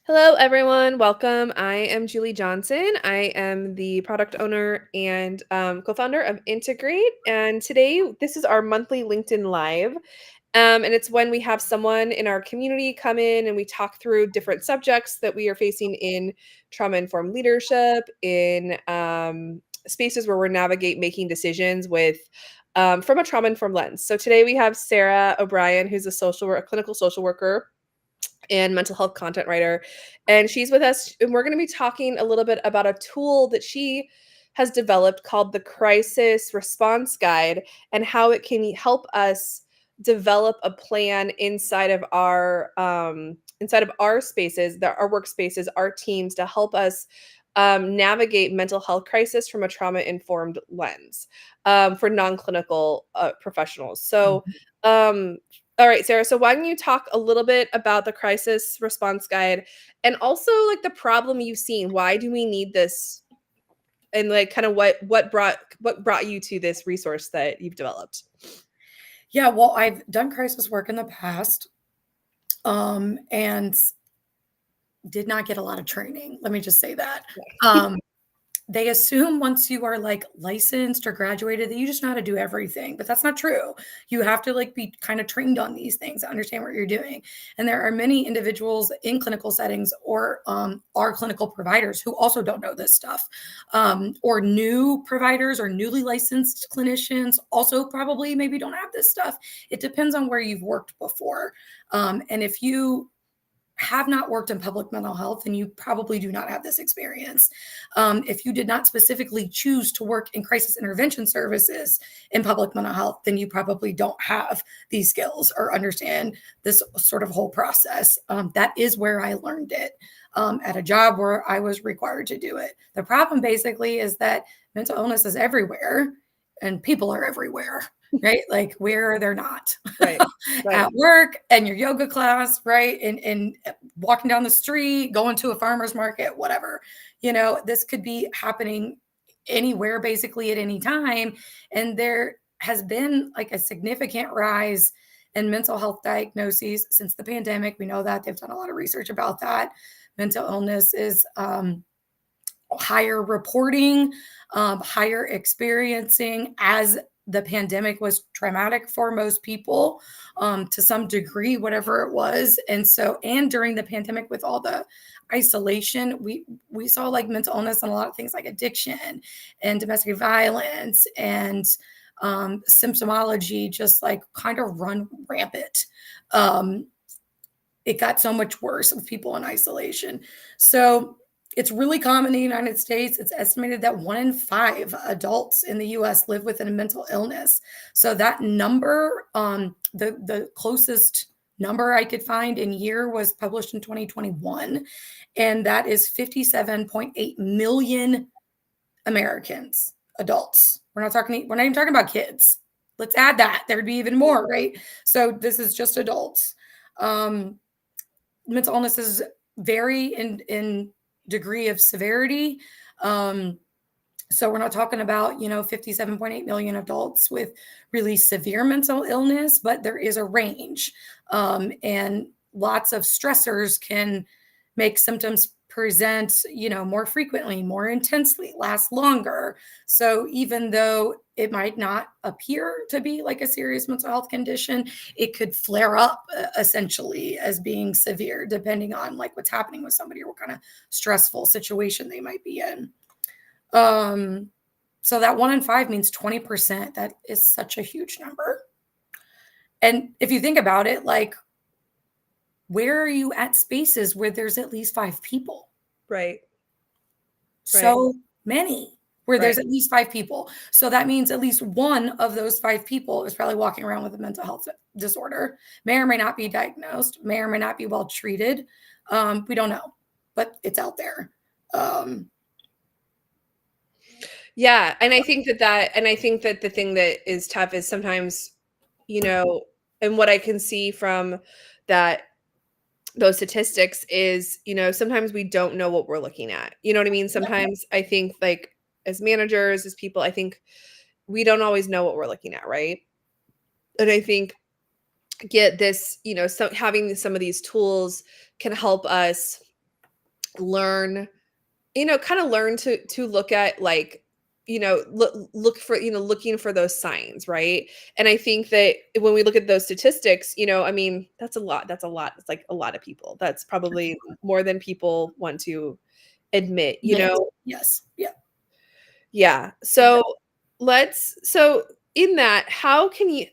Hello, everyone. Welcome. I am Julie Johnson. I am the product owner and co-founder of Integrate. And today, this is our monthly LinkedIn Live. And it's when we have someone in our community come in and we talk through different subjects that we are facing in trauma-informed leadership, in spaces where we're navigate making decisions with from a trauma-informed lens. So today we have Sarah O'Brien, who's a clinical social worker and mental health content writer. And she's with us, and we're going to be talking a little bit about a tool that she has developed called the Crisis Response Guide and how it can help us develop a plan inside of our spaces, our workspaces, our teams to help us navigate mental health crisis from a trauma-informed lens for non-clinical professionals. So Mhm. um, all right, Sarah. So why don't you talk a little bit about the crisis response guide and also like the problem you've seen? Why do we need this? And like kind of what brought you to this resource that you've developed? Yeah, well, I've done crisis work in the past, and did not get a lot of training. Let me just say that. Yeah. Um, they assume once you are like licensed or graduated that you just know how to do everything, but that's not true. You have to like be kind of trained on these things, understand what you're doing. And there are many individuals in clinical settings or are clinical providers who also don't know this stuff, or new providers or newly licensed clinicians also probably maybe don't have this stuff. It depends on where you've worked before. And if you have not worked in public mental health, then you probably do not have this experience. If you did not specifically choose to work in crisis intervention services in public mental health, then you probably don't have these skills or understand this sort of whole process. That is where I learned it, at a job where I was required to do it. The problem basically is that mental illness is everywhere and people are everywhere, right? Like where they're not. Right. Right. At work and your yoga class, right? And walking down the street, going to a farmer's market, whatever. This could be happening anywhere basically at any time. And there has been like a significant rise in mental health diagnoses since the pandemic. We know that they've done a lot of research about that. Mental illness is higher reporting, higher experiencing as the pandemic was traumatic for most people, to some degree, whatever it was. And during the pandemic, with all the isolation, we saw like mental illness and a lot of things like addiction and domestic violence and symptomology just like kind of run rampant. It got so much worse with people in isolation. So it's really common in the United States. It's estimated that 1 in 5 adults in the US live with a mental illness. So that number, the closest number I could find in year was published in 2021, and that is 57.8 million Americans, adults. We're not even talking about kids. Let's add that. There'd be even more, right? So this is just adults. Mental illnesses vary in degree of severity. So we're not talking about 57.8 million adults with really severe mental illness, but there is a range, and lots of stressors can make symptoms present more frequently, more intensely, last longer. So even though it might not appear to be like a serious mental health condition, it could flare up, essentially as being severe, depending on like what's happening with somebody or what kind of stressful situation they might be in. So that 1 in 5 means 20%. That is such a huge number. And if you think about it, like, where are you at spaces where there's at least 5 people? Right. Right. So many where Right. there's at least 5 people. So that means at least one of those 5 people is probably walking around with a mental health disorder, may or may not be diagnosed, may or may not be well treated. We don't know, but it's out there. Yeah, and I think that the thing that is tough is sometimes, you know, and what I can see from that those statistics is, sometimes we don't know what we're looking at. You know what I mean? Sometimes I think like as managers, as people, I think we don't always know what we're looking at, right? And I think get this, so having some of these tools can help us learn, kind of learn to look at, like, look for, looking for those signs, right? And I think that when we look at those statistics, I mean, that's a lot. That's a lot. It's like a lot of people. That's probably more than people want to admit, Myth. Yes. Yeah. Yeah. Exactly. So in that, how can you,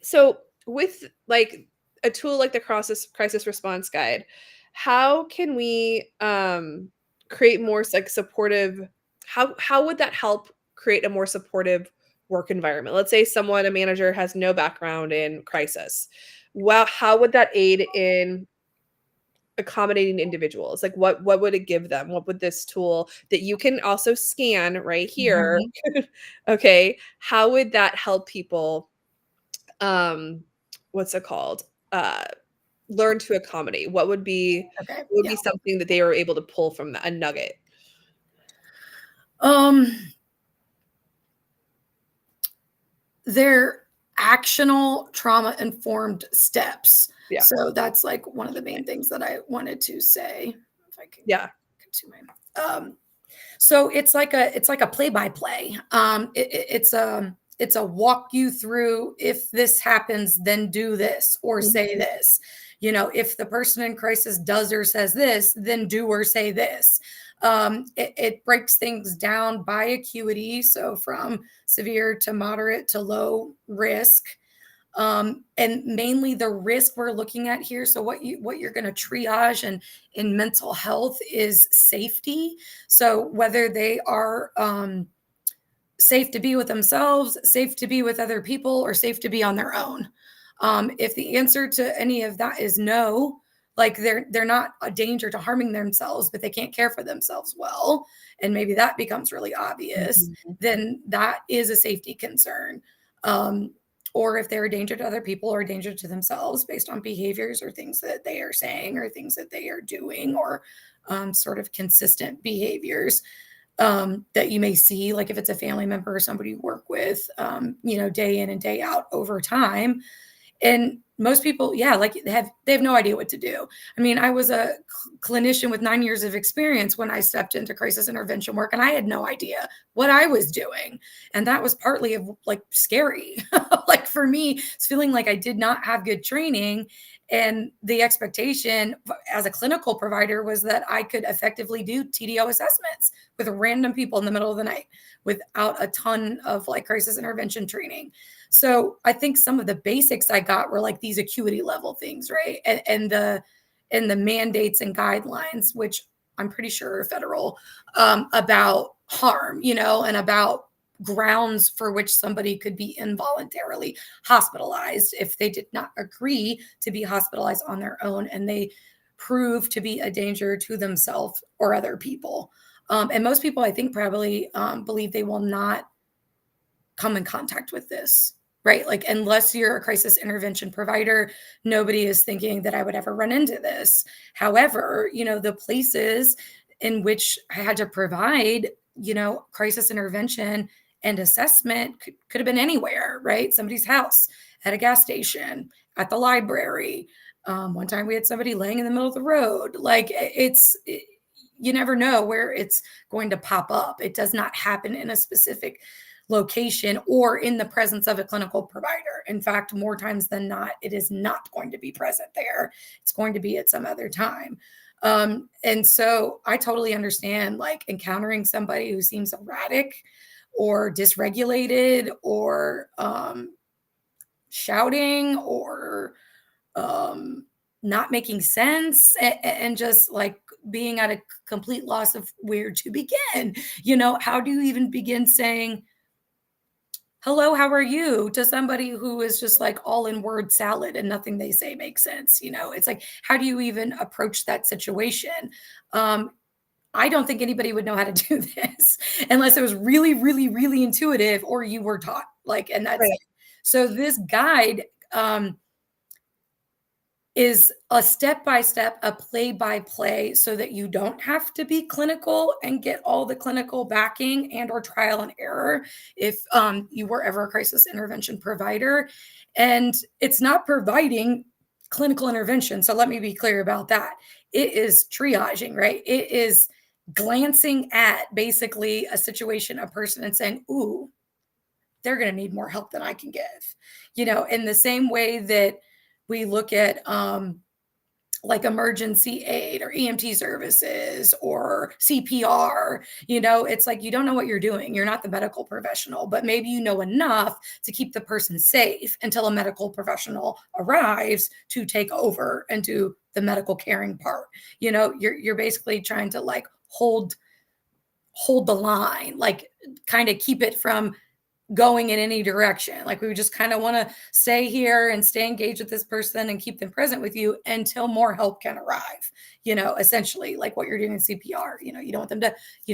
with like a tool like the crisis response guide, how can we create more like supportive, how would that help create a more supportive work environment? Let's say a manager has no background in crisis. Well, how would that aid in accommodating individuals? Like, what would it give them? What would this tool that you can also scan right here, Mhm. okay, how would that help people, um, what's it called? Uh, learn to accommodate? Okay. What would Yeah. be something that they were able to pull from a nugget? Um, they're actional trauma informed steps. Yeah. So that's like one of the main things that I wanted to say. If I can Yeah. get to my so it's like a play by play. It's a walk you through. If this happens, then do this or say Mhm. this. If the person in crisis does or says this, then do or say this. It breaks things down by acuity, so from severe to moderate to low risk, and mainly the risk we're looking at here. So what you're going to triage and in mental health is safety. So whether they are safe to be with themselves, safe to be with other people, or safe to be on their own. If the answer to any of that is no, like they're not a danger to harming themselves, but they can't care for themselves well, and maybe that becomes really obvious, Mhm. then that is a safety concern. Um, or if they're a danger to other people or a danger to themselves based on behaviors or things that they are saying or things that they are doing, or sort of consistent behaviors that you may see, like if it's a family member or somebody you work with, day in and day out over time. And most people, yeah, like they have no idea what to do. I mean, I was a clinician with 9 years of experience when I stepped into crisis intervention work, and I had no idea what I was doing. And that was partly of like scary. Like for me, it's feeling like I did not have good training. And the expectation as a clinical provider was that I could effectively do TDO assessments with random people in the middle of the night without a ton of like crisis intervention training. So I think some of the basics I got were like these acuity level things, right? And the mandates and guidelines, which I'm pretty sure are federal, about harm, and about grounds for which somebody could be involuntarily hospitalized if they did not agree to be hospitalized on their own and they prove to be a danger to themselves or other people. And most people, I think, probably believe they will not come in contact with this, right? Like, unless you're a crisis intervention provider, nobody is thinking that I would ever run into this. However, the places in which I had to provide, crisis intervention and assessment could have been anywhere, right? Somebody's house, at a gas station, at the library. One time we had somebody laying in the middle of the road. Like, you never know where it's going to pop up. It does not happen in a specific location or in the presence of a clinical provider. In fact, more times than not, it is not going to be present there. It's going to be at some other time. And so I totally understand like encountering somebody who seems erratic or dysregulated or shouting or um, not making sense and just like being at a complete loss of where to begin. How do you even begin saying, hello, how are you, to somebody who is just like all in word salad and nothing they say makes sense? It's like, how do you even approach that situation? Um, I don't think anybody would know how to do this unless it was really, really, really intuitive or you were taught. Like, and that's Right. it. So this guide is a step by step, a play by play, so that you don't have to be clinical and get all the clinical backing and or trial and error if you were ever a crisis intervention provider. And it's not providing clinical intervention. So let me be clear about that. It is triaging, right? It is glancing at basically a situation, a person, and saying, ooh, they're going to need more help than I can give. In the same way that we look at like emergency aid or EMT services or CPR, it's like you don't know what you're doing. You're not the medical professional, but maybe you know enough to keep the person safe until a medical professional arrives to take over and do the medical caring part. You're basically trying to like hold the line, like kind of keep it from going in any direction. Like we just kind of want to stay here and stay engaged with this person and keep them present with you until more help can arrive. Essentially like what you're doing in CPR. You don't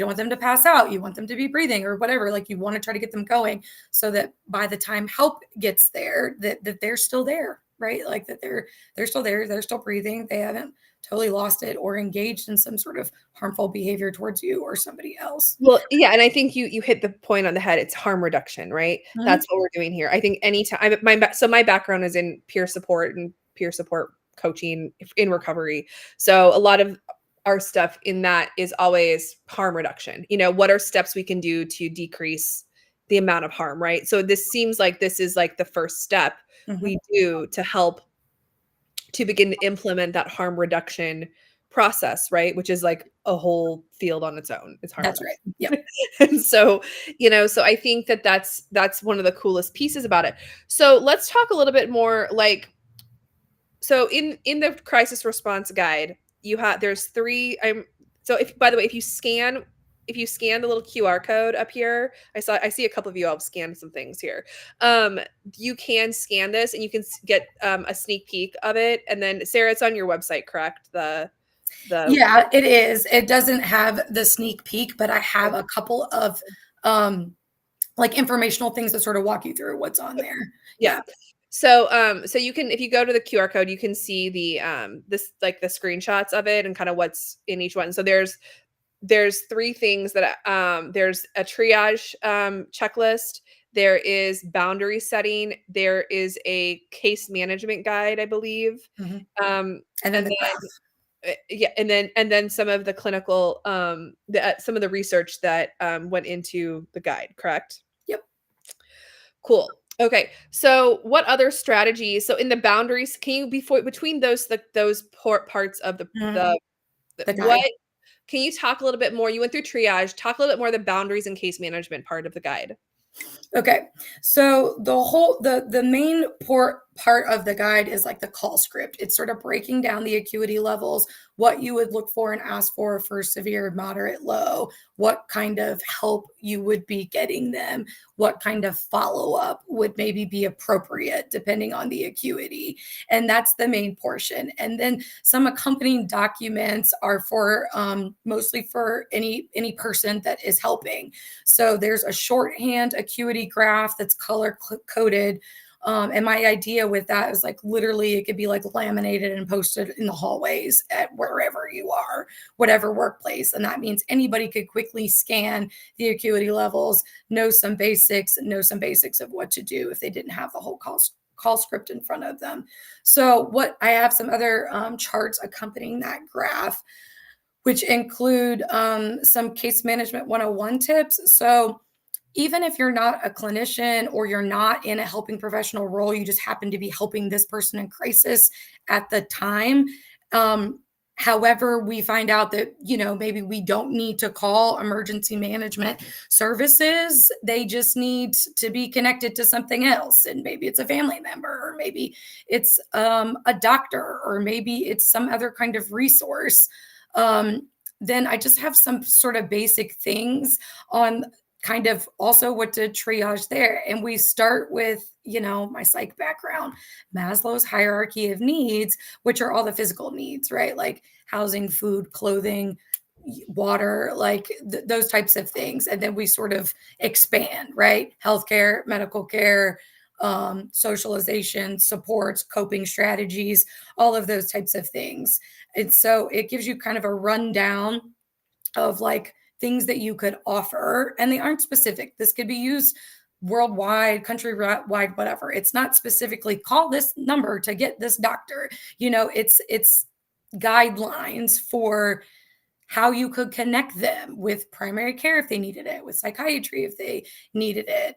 want them to pass out. You want them to be breathing or whatever. Like you want to try to get them going so that by the time help gets there, that they're still there, right? Like that they're still there. They're still breathing. They haven't totally lost it or engaged in some sort of harmful behavior towards you or somebody else. Well, yeah, and I think you hit the point on the head. It's harm reduction, right? Mhm. That's what we're doing here. I think anytime my background is in peer support and peer support coaching in recovery. So a lot of our stuff in that is always harm reduction. What are steps we can do to decrease the amount of harm, right? So this seems like this is like the first step Mhm. we do to help to begin to implement that harm reduction process, right? Which is like a whole field on its own. It's harm That's right. reduction. Yep. And so, so I think that that's one of the coolest pieces about it. So let's talk a little bit more like so in the crisis response guide, there's three so if by the way, if you scan the little QR code up here, I see a couple of you all have scanned some things here. You can scan this and you can get a sneak peek of it. And then Sarah, it's on your website, correct? The Yeah, it is. It doesn't have the sneak peek, but I have a couple of like informational things that sort of walk you through what's on there. Yeah. Yeah. So you can, if you go to the QR code, you can see this like the screenshots of it and kind of what's in each one. So there's three things that there's a triage checklist, there is boundary setting, there is a case management guide, I believe. Mhm. Um And then and the graph. yeah, and then some of the clinical some of the research that went into the guide, correct? Yep. Cool. Okay. So what other strategies? So in the boundaries, can you before between those parts of Mhm. The what guide. can you talk a little bit more? You went through triage. Talk a little bit more the boundaries and case management part of the guide. Okay. So the main part of the guide is like the call script. It's sort of breaking down the acuity levels, what you would look for and ask for severe, moderate, low, what kind of help you would be getting them, what kind of follow-up would maybe be appropriate depending on the acuity. And that's the main portion. And then some accompanying documents are for mostly for any person that is helping. So there's a shorthand acuity graph that's color coded. And my idea with that is like literally it could be like laminated and posted in the hallways at wherever you are, whatever workplace. And that means anybody could quickly scan the acuity levels, know some basics of what to do if they didn't have the whole call script in front of them. So what I have some other charts accompanying that graph, which include some case management 101 tips. So even if you're not a clinician or you're not in a helping professional role, you just happen to be helping this person in crisis at the time. However, we find out that, maybe we don't need to call emergency management services. They just need to be connected to something else. And maybe it's a family member, or maybe it's a doctor, or maybe it's some other kind of resource. Then I just have some sort of basic things on kind of also what to triage there. And we start with, my psych background, Maslow's hierarchy of needs, which are all the physical needs, right? Like housing, food, clothing, water, like those types of things. And then we sort of expand, right? Healthcare, medical care, socialization, supports, coping strategies, all of those types of things. And so it gives you kind of a rundown of like things that you could offer, and they aren't specific. This could be used worldwide, countrywide, whatever. It's not specifically call this number to get this doctor. It's guidelines for how you could connect them with primary care if they needed it, with psychiatry if they needed it,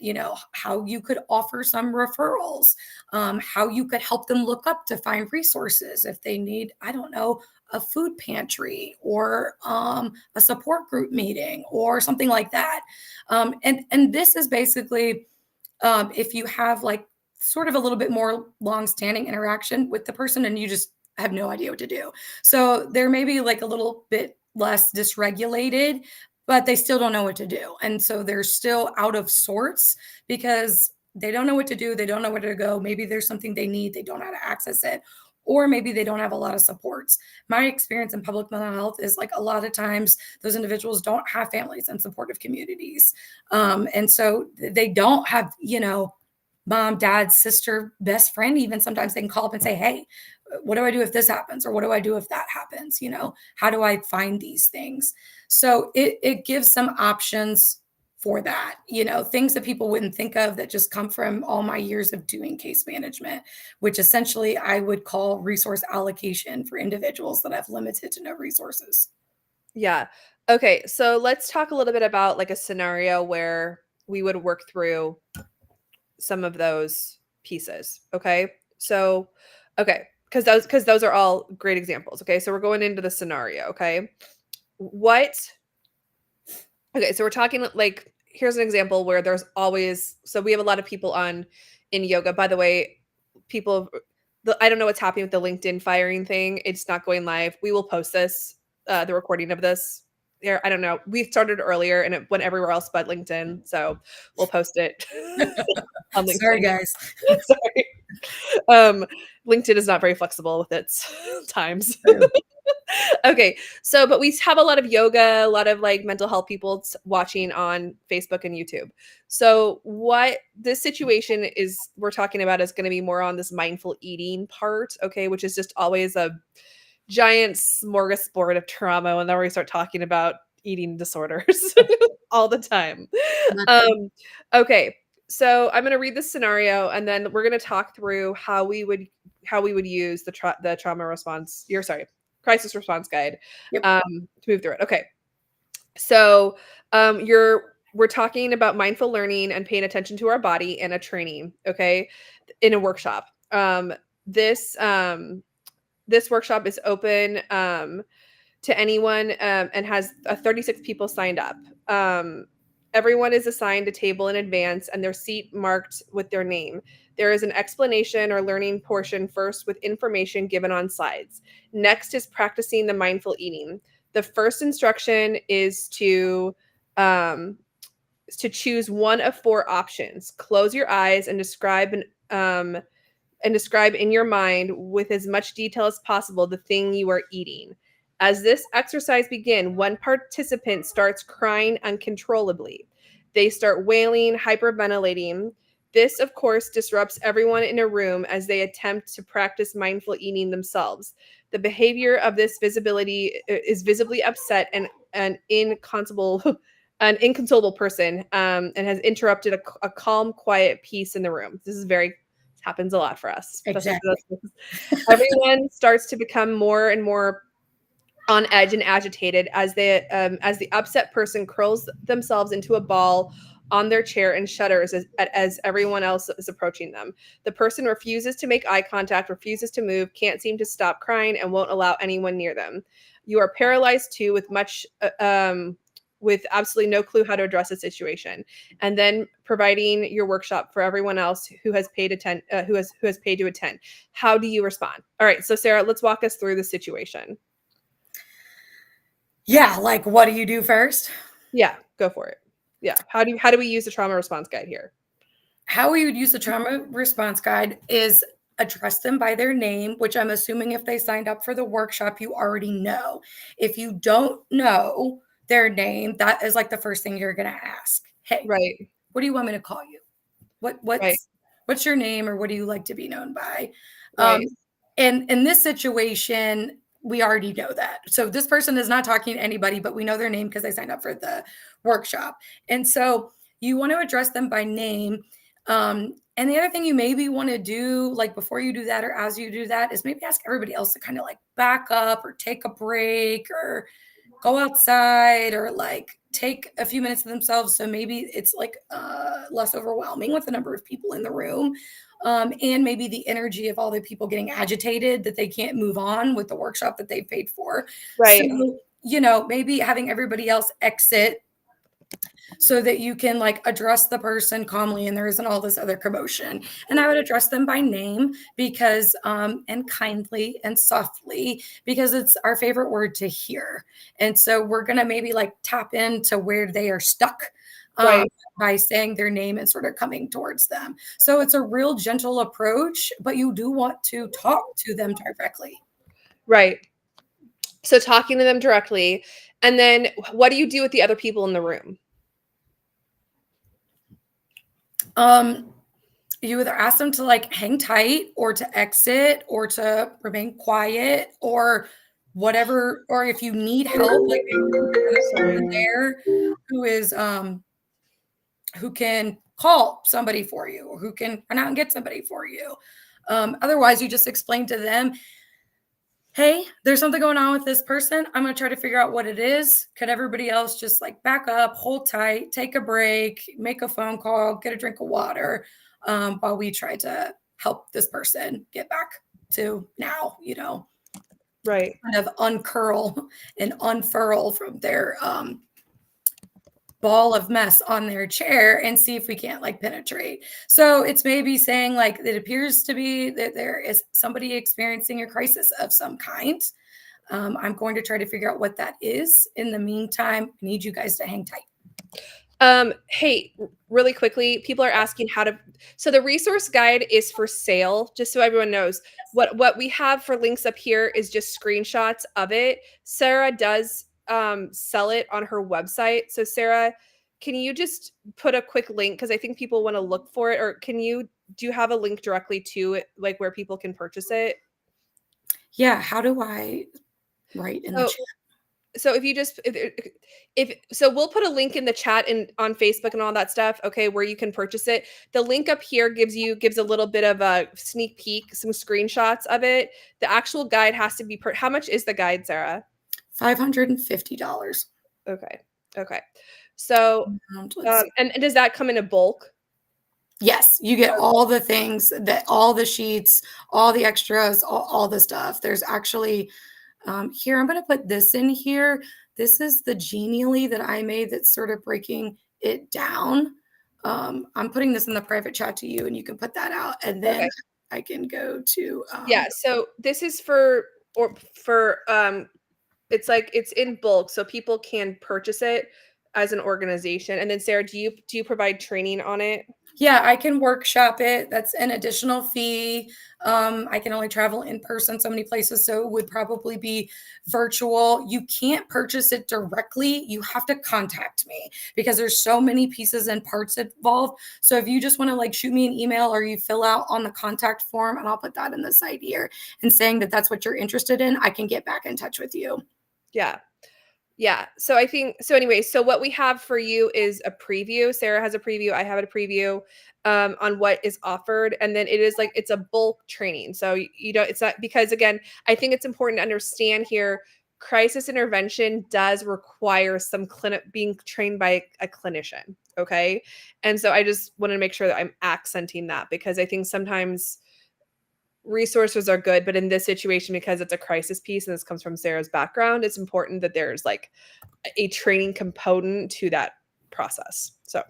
how you could offer some referrals, how you could help them look up to find resources if they need, I don't know, a food pantry or a support group meeting or something like that. And this is basically if you have like sort of a little bit more long-standing interaction with the person and you just have no idea what to do. So they're maybe like a little bit less dysregulated, but they still don't know what to do. And so they're still out of sorts because they don't know what to do. They don't know where to go. Maybe there's something they need, they don't know how to access it. Or maybe they don't have a lot of supports. My experience in public mental health is like a lot of times those individuals don't have families and supportive communities. And so they don't have, mom, dad, sister, best friend. Even sometimes they can call up and say, hey, what do I do if this happens? Or what do I do if that happens? How do I find these things? So it gives some options for that, things that people wouldn't think of that just come from all my years of doing case management, which essentially I would call resource allocation for individuals that have limited to no resources. Yeah. Okay, so let's talk a little bit about like a scenario where we would work through some of those pieces. Okay. So, okay, because those are all great examples. Okay, so we're going into the scenario. Okay, what? Okay, so we're talking like here's an example where there's always so we have a lot of people on in yoga. By the way, people, I don't know what's happening with the LinkedIn firing thing. It's not going live. We will post this, the recording of this. There, I don't know. We started earlier and it went everywhere else but LinkedIn, so we'll post it on Sorry, LinkedIn. guys. Sorry. Um, LinkedIn is not very flexible with its times. True. Okay, so but we have a lot of yoga, a lot of like mental health people watching on Facebook and YouTube. So what this situation is we're talking about is going to be more on this mindful eating part, okay, which is just always a giant smorgasbord of trauma when we start talking about eating disorders all the time. Gotcha. Um, okay, so I'm going to read this scenario, and then we're going to talk through how we would use the trauma response. You're sorry, crisis response guide Yep. to move through it. Okay, so we're talking about mindful learning and paying attention to our body in a training. Okay, in a workshop. This this workshop is open to anyone and has 36 people signed up. Um, Everyone is assigned a table in advance and their seat marked with their name. There is an explanation or learning portion first with information given on slides. Next is practicing the mindful eating. The first instruction um, is to choose one of four options. Close your eyes and describe in your mind with as much detail as possible the thing you are eating. As this exercise begins, one participant starts crying uncontrollably. They start wailing, hyperventilating. This, of course, disrupts everyone in a room as they attempt to practice mindful eating themselves. The behavior of this visibility is visibly upset and an inconsolable, an inconsolable person, and has interrupted a calm, quiet peace in the room. This is very happens a lot for us, especially for Exactly. those. Everyone starts to become more and more on edge and agitated as the upset person curls themselves into a ball on their chair and shudders as everyone else is approaching them. The person refuses to make eye contact, refuses to move, can't seem to stop crying, and won't allow anyone near them. You are paralyzed too, with absolutely no clue how to address the situation, and then providing your workshop for everyone else who has who has paid to attend. How do you respond? All right, so Sarah, let's walk us through the situation. Yeah, like what do you do first? Yeah, go for it. Yeah. How do we use the trauma response guide here? How we would use the trauma response guide is address them by their name, which I'm assuming if they signed up for the workshop, you already know. If you don't know their name, that is like the first thing you're going to ask. Hey, Right. what do you want me to call you? What Right. what's your name or what do you like to be known by? Right. And in this situation, we already know that. So this person is not talking to anybody, but we know their name because they signed up for the workshop. And so you want to address them by name. And the other thing you maybe want to do, like before you do that or as you do that, is maybe ask everybody else to kind of like back up or take a break or go outside or like take a few minutes to themselves. So maybe it's like less overwhelming with the number of people in the room. And maybe the energy of all the people getting agitated that they can't move on with the workshop that they paid for. So, Right. maybe having everybody else exit so that you can like address the person calmly and there isn't all this other commotion. And I would address them by name because and kindly and softly, because it's our favorite word to hear. And so we're going to maybe like tap into where they are stuck um, Right. by saying their name and sort of coming towards them. So it's a real gentle approach, but you do want to talk to them directly. Right. So talking to them directly, and then what do you do with the other people in the room? um you either ask them to like hang tight or to exit or to remain quiet or whatever, or if you need help, like maybe there's another person Sorry. there who is who can call somebody for you or who can run out and get somebody for you. Otherwise you just explain to them, hey, there's something going on with this person. I'm going to try to figure out what it is. Could everybody else just like back up, hold tight, take a break, make a phone call, get a drink of water while we try to help this person get back to now, Right. kind of uncurl and unfurl from their ball of mess on their chair and see if we can't like penetrate. So it's maybe saying like it appears to be that there is somebody experiencing a crisis of some kind. I'm going to try to figure out what that is. In the meantime, I need you guys to hang tight. Hey, really quickly, people are asking how to. So the resource guide is for sale, just so everyone knows. What we have for links up here is just screenshots of it. Sarah does sell it on her website. So Sarah, can you just put a quick link because I think people want to look for it, or do you have a link directly to it, like where people can purchase it? Yeah. How do I write in the So chat? so if you just if so we'll put a link in the chat and on Facebook and all that stuff, okay, where you can purchase it. The link up here gives a little bit of a sneak peek, some screenshots of it. The actual guide has to be how much is the guide, Sarah? $550. Okay. Okay. So Let's see. and does that come in a bulk? Yes, you get all the things that all the sheets, all the extras, all the stuff. There's actually here, I'm going to put this in here. This is the genially that I made that's sort of breaking it down. I'm putting this in the private chat to you, and you can put that out, and then Okay. I can go to. Yeah, so this is for it's like it's in bulk so people can purchase it as an organization. And then Sarah, do you provide training on it? Yeah, I can workshop it. That's an additional fee. I can only travel in person so many places, so it would probably be virtual. You can't purchase it directly. You have to contact me because there's so many pieces and parts involved. So if you just want to like shoot me an email or you fill out on the contact form, and I'll put that in the site here, and saying that that's what you're interested in, I can get back in touch with you. Yeah. Yeah. So I think so anyway, so what we have for you is a preview. Sarah has a preview, I have a preview on what is offered, and then it is like it's a bulk training. So you know it's not because again, I think it's important to understand here crisis intervention does require some clinic being trained by a clinician, okay? And so I just want to make sure that I'm accenting that because I think sometimes resources are good, but in this situation because it's a crisis piece and this comes from Sarah's background, it's important that there's like a training component to that process. So,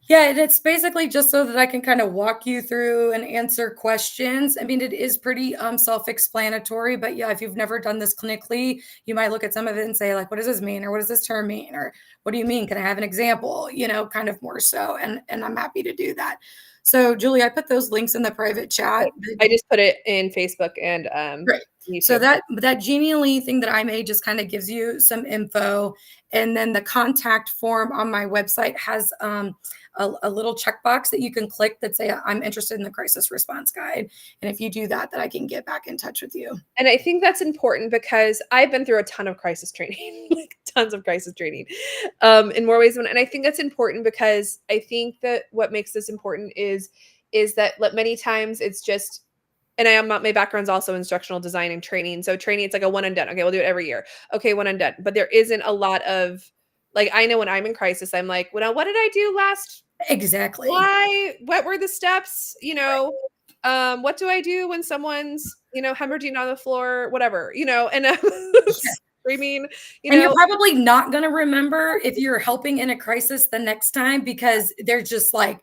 Yeah, and it's basically just so that I can kind of walk you through and answer questions. I mean, it is pretty self-explanatory, but yeah, if you've never done this clinically, you might look at some of it and say, like, what does this mean? Or what does this term mean? Or what do you mean? Can I have an example? Kind of more so. And I'm happy to do that. So, Julie, I put those links in the private chat. I just put it in Facebook and Great. So YouTube. that genially thing that I made just kind of gives you some info, and then the contact form on my website has a little checkbox that you can click that say I'm interested in the crisis response guide, and if you do that, then I can get back in touch with you. And I think that's important because I've been through a ton of crisis training, like tons of crisis training, in more ways than one. And I think that's important because I think that what makes this important is that many times it's just and my background's also instructional design and training. So training, it's like a one and done. Okay, we'll do it every year. Okay, one and done. But there isn't a lot of like I know when I'm in crisis, I'm like, well, what did I do last? Exactly. Why? What were the steps? Right. What do I do when someone's hemorrhaging on the floor? Whatever, and Yeah. screaming, you And you're know. probably not going to remember if you're helping in a crisis the next time because there's just like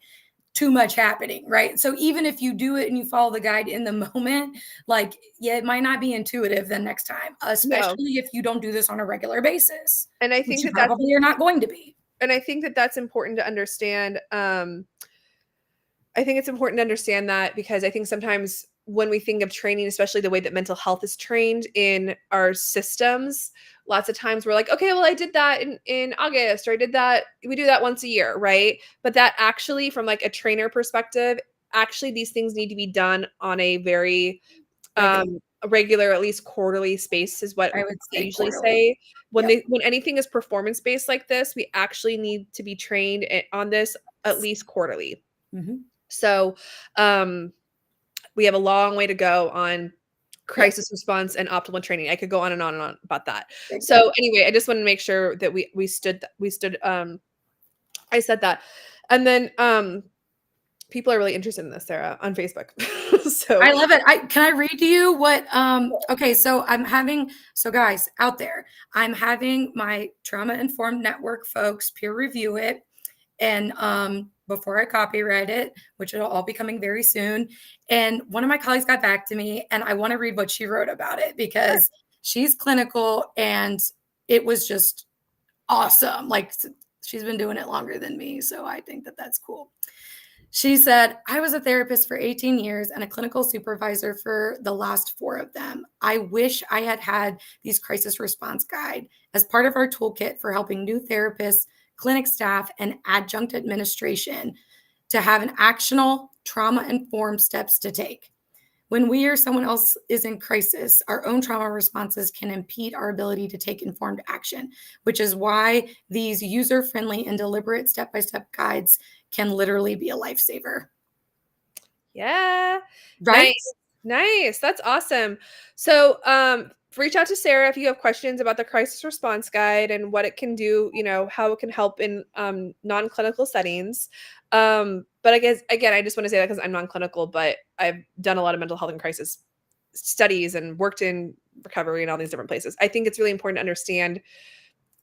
too much happening, right? So even if you do it and you follow the guide in the moment, like, yeah, it might not be intuitive the next time, No, especially if you don't do this on a regular basis, and I which think you that that's probably are not going to be. and I think that that's important to understand. I think it's important to understand that because I think sometimes when we think of training, especially the way that mental health is trained in our systems, lots of times we're like, okay, well, I did that in August, or I did that. We do that once a year, right? But that actually, from like a trainer perspective, actually these things need to be done on a very Regular, a regular, at least quarterly space is what I would they say usually quarterly. say. Yep. When anything is performance based like this, we actually need to be trained on this at least quarterly. Mhm. So, we have a long way to go on Yep. crisis response and optimal training. I could go on and on and on about that. Exactly. So anyway, I just want to make sure that we stood I said that. And then people are really interested in this, Sarah, on Facebook. So I love it. Can I read to you what okay, so guys out there, I'm having my trauma informed network folks peer review it and before I copyright it, which it'll all be coming very soon. And one of my colleagues got back to me and I want to read what she wrote about it sure. because she's clinical and it was just awesome. Like she's been doing it longer than me, so I think that that's cool. She said, I was a therapist for 18 years and a clinical supervisor for the last 4 of them. I wish I had had these crisis response guide as part of our toolkit for helping new therapists, clinic staff, and adjunct administration to have an actionable, trauma informed steps to take. When we or someone else is in crisis, our own trauma responses can impede our ability to take informed action, which is why these user friendly and deliberate step by step guides can literally be a lifesaver. Yeah. Right? Nice. Nice. That's awesome. So, reach out to Sarah if you have questions about the crisis response guide and what it can do, how it can help in non-clinical settings. But I guess again, I just want to say that because I'm non-clinical, but I've done a lot of mental health and crisis studies and worked in recovery and all these different places. I think it's really important to understand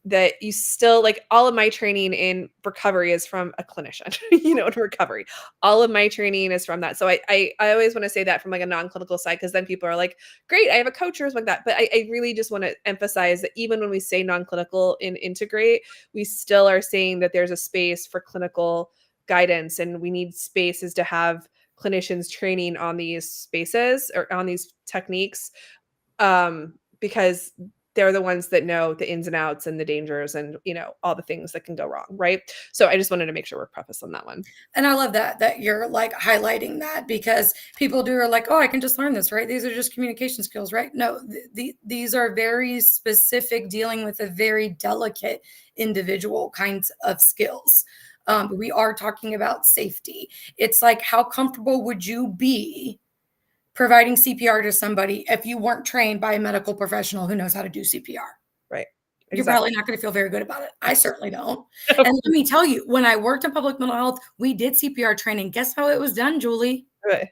that you still like all of my training in recovery is from a clinician, in recovery. All of my training is from that. So I always want to say that from like a non-clinical side, because then people are like, great, I have a coach or something like that. But I really just want to emphasize that even when we say non-clinical in integrate, we still are saying that there's a space for clinical guidance and we need spaces to have clinicians training on these spaces or on these techniques, because they're the ones that know the ins and outs and the dangers and all the things that can go wrong, right? So I just wanted to make sure we're prefaced on that one. And I love that you're like highlighting that because people do are like, oh, I can just learn this, right? These are just communication skills, right? No, these are very specific, dealing with a very delicate individual kinds of skills. We are talking about safety. It's like, how comfortable would you be providing CPR to somebody if you weren't trained by a medical professional who knows how to do CPR? Right. You're probably Exactly. not going to feel very good about it. I certainly don't. And let me tell you, when I worked in public mental health, we did CPR training. Guess how it was done, Julie? Right.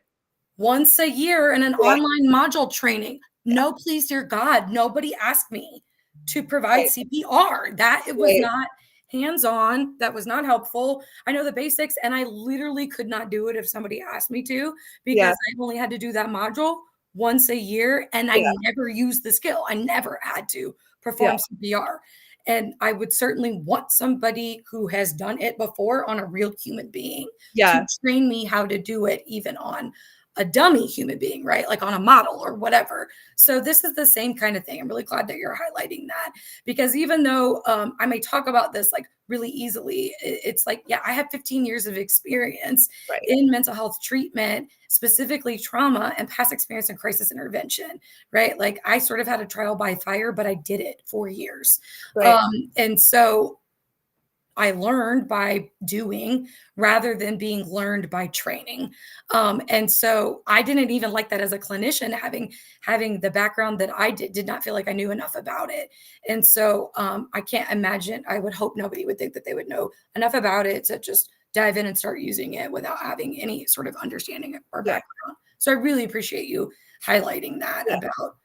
Once a year in an Yeah. online module training. Yeah. No, please, dear God, nobody asked me to provide Right. CPR. That it was Right. not hands on. That was not helpful. I know the basics, and I literally could not do it if somebody asked me to because Yeah. I only had to do that module once a year, and I Yeah. never used the skill. I never had to Yeah. perform CPR. And I would certainly want somebody who has done it before on a real human being to Yeah. train me how to do it, even on a dummy human being, right? Like on a model or whatever. So this is the same kind of thing. I'm really glad that you're highlighting that because even though I may talk about this like really easily, it's like, yeah, I have 15 years of experience Right. in mental health treatment, specifically trauma and past experience in crisis intervention, right? Like I sort of had a trial by fire, but I did it for years. Right. And so I learned by doing rather than being learned by training. And so I didn't even like that as a clinician, having the background that I did not feel like I knew enough about it. And so I can't imagine, I would hope nobody would think that they would know enough about it to just dive in and start using it without having any sort of understanding or Yeah. background. So I really appreciate you highlighting that Yeah. about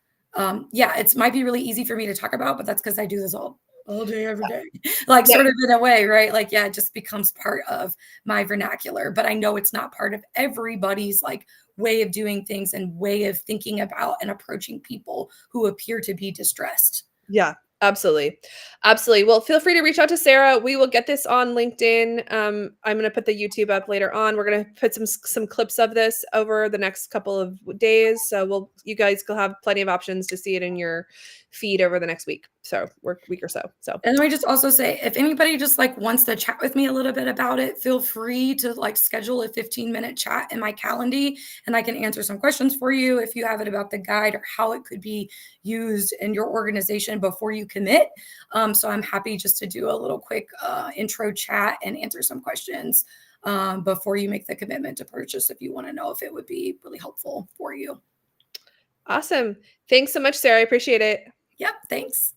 yeah, it's might be really easy for me to talk about, but that's because I do this all day, every day. Like, Yeah. sort of in a way, right? Like, yeah, it just becomes part of my vernacular, but I know it's not part of everybody's, like, way of doing things and way of thinking about and approaching people who appear to be distressed. Yeah, absolutely. Absolutely. Well, feel free to reach out to Sarah. We will get this on LinkedIn. I'm gonna put the YouTube up later on. We're gonna put some clips of this over the next couple of days. So you guys will have plenty of options to see it in your feed over the next week. So week or so. So And let me just also say, if anybody just like wants to chat with me a little bit about it, feel free to like schedule a 15-minute chat in my Calendly, and I can answer some questions for you if you have it about the guide or how it could be used in your organization before you commit. So I'm happy just to do a little quick intro chat and answer some questions before you make the commitment to purchase if you want to know if it would be really helpful for you. awesome. Thanks so much, Sarah. I appreciate it. Yep, thanks.